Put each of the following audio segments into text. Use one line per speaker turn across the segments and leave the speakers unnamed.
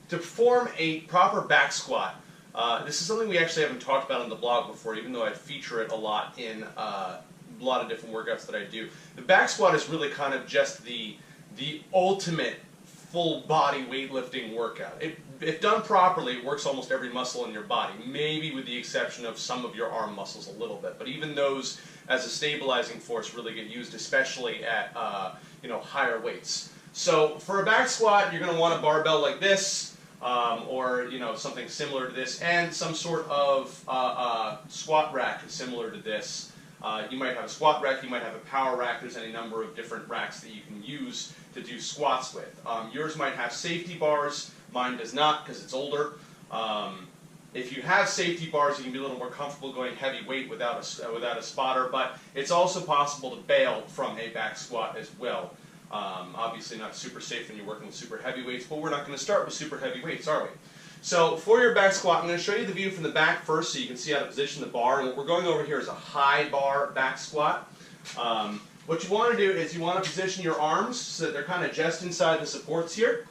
to perform a proper back squat, this is something we actually haven't talked about on the blog before, even though I feature it a lot in a lot of different workouts that I do. The back squat is really kind of just the ultimate full body weightlifting workout. If done properly, it works almost every muscle in your body, maybe with the exception of some of your arm muscles a little bit. But even those, as a stabilizing force, really get used, especially at higher weights. So for a back squat, you're going to want a barbell like this, or something similar to this, and some sort of squat rack similar to this. You might have a squat rack, you might have a power rack. There's any number of different racks that you can use to do squats with. Yours might have safety bars. Mine does not because it's older. If you have safety bars, you can be a little more comfortable going heavy weight without a spotter, but it's also possible to bail from a back squat as well. Obviously not super safe when you're working with super heavy weights, but we're not going to start with super heavy weights, are we? So for your back squat, I'm going to show you the view from the back first so you can see how to position the bar. And what we're going over here is a high bar back squat. What you want to do is you want to position your arms so that they're kind of just inside the supports here.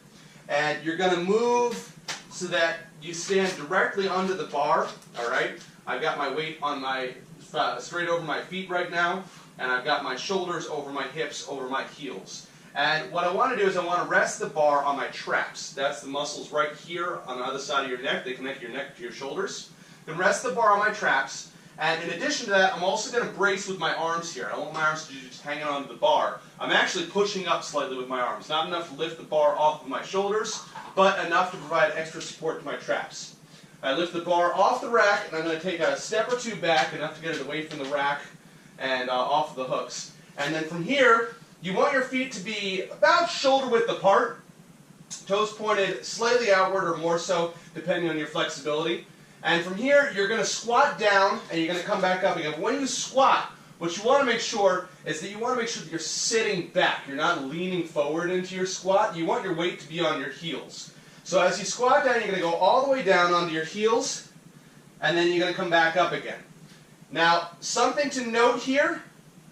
And you're going to move so that you stand directly under the bar. All right? I've got my weight on my straight over my feet right now, and I've got my shoulders over my hips, over my heels. And what I want to do is I want to rest the bar on my traps. That's the muscles right here on the other side of your neck. They connect your neck to your shoulders. Then rest the bar on my traps. And in addition to that, I'm also going to brace with my arms here. I don't want my arms to be just hanging onto the bar. I'm actually pushing up slightly with my arms. Not enough to lift the bar off of my shoulders, but enough to provide extra support to my traps. I lift the bar off the rack, and I'm going to take a step or two back, enough to get it away from the rack and off the hooks. And then from here, you want your feet to be about shoulder width apart, toes pointed slightly outward or more so, depending on your flexibility. And from here, you're going to squat down, and you're going to come back up again. But when you squat, what you want to make sure is that you're sitting back. You're not leaning forward into your squat. You want your weight to be on your heels. So as you squat down, you're going to go all the way down onto your heels, and then you're going to come back up again. Now, something to note here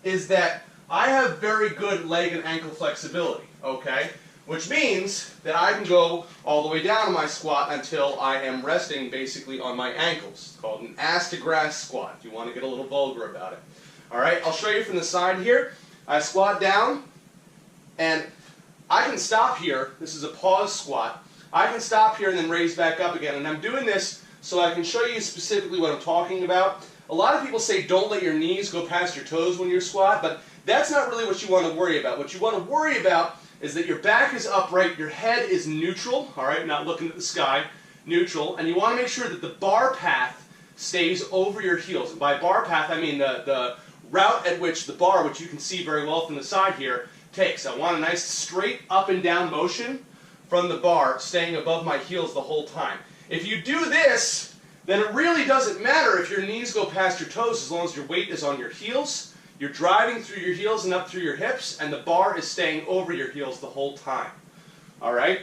is that I have very good leg and ankle flexibility, okay? Which means that I can go all the way down in my squat until I am resting basically on my ankles. It's called an ass to grass squat, if you want to get a little vulgar about it. All right, I'll show you from the side here. I squat down, and I can stop here. This is a pause squat. I can stop here and then raise back up again. And I'm doing this so I can show you specifically what I'm talking about. A lot of people say don't let your knees go past your toes when you squat, but that's not really what you want to worry about. What you want to worry about is that your back is upright, your head is neutral, all right, not looking at the sky, neutral, and you want to make sure that the bar path stays over your heels. And by bar path, I mean the route at which the bar, which you can see very well from the side here, takes. I want a nice straight up and down motion from the bar, staying above my heels the whole time. If you do this, then it really doesn't matter if your knees go past your toes as long as your weight is on your heels. You're driving through your heels and up through your hips, and the bar is staying over your heels the whole time. All right?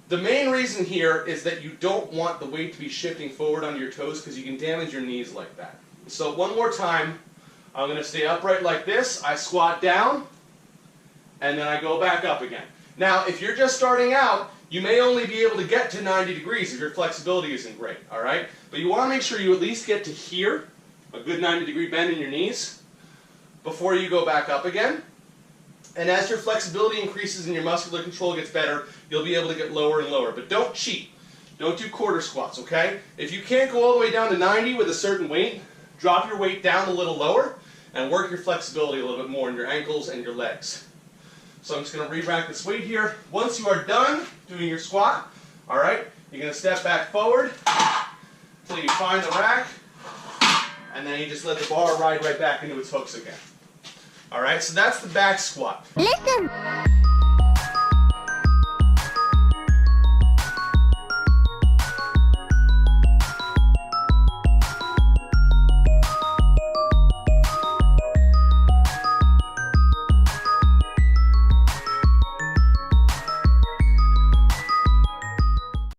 The main reason here is that you don't want the weight to be shifting forward on your toes because you can damage your knees like that. So one more time, I'm going to stay upright like this. I squat down, and then I go back up again. Now, if you're just starting out, you may only be able to get to 90 degrees if your flexibility isn't great, all right? But you want to make sure you at least get to here, a good 90-degree bend in your knees, before you go back up again. And as your flexibility increases and your muscular control gets better, you'll be able to get lower and lower. But don't cheat. Don't do quarter squats, okay? If you can't go all the way down to 90 with a certain weight, drop your weight down a little lower and work your flexibility a little bit more in your ankles and your legs. So I'm just going to re-rack this weight here. Once you are done doing your squat, all right, you're going to step back forward until you find the rack, and then you just let the bar ride right back into its hooks again. All right, so that's the back squat.
Listen.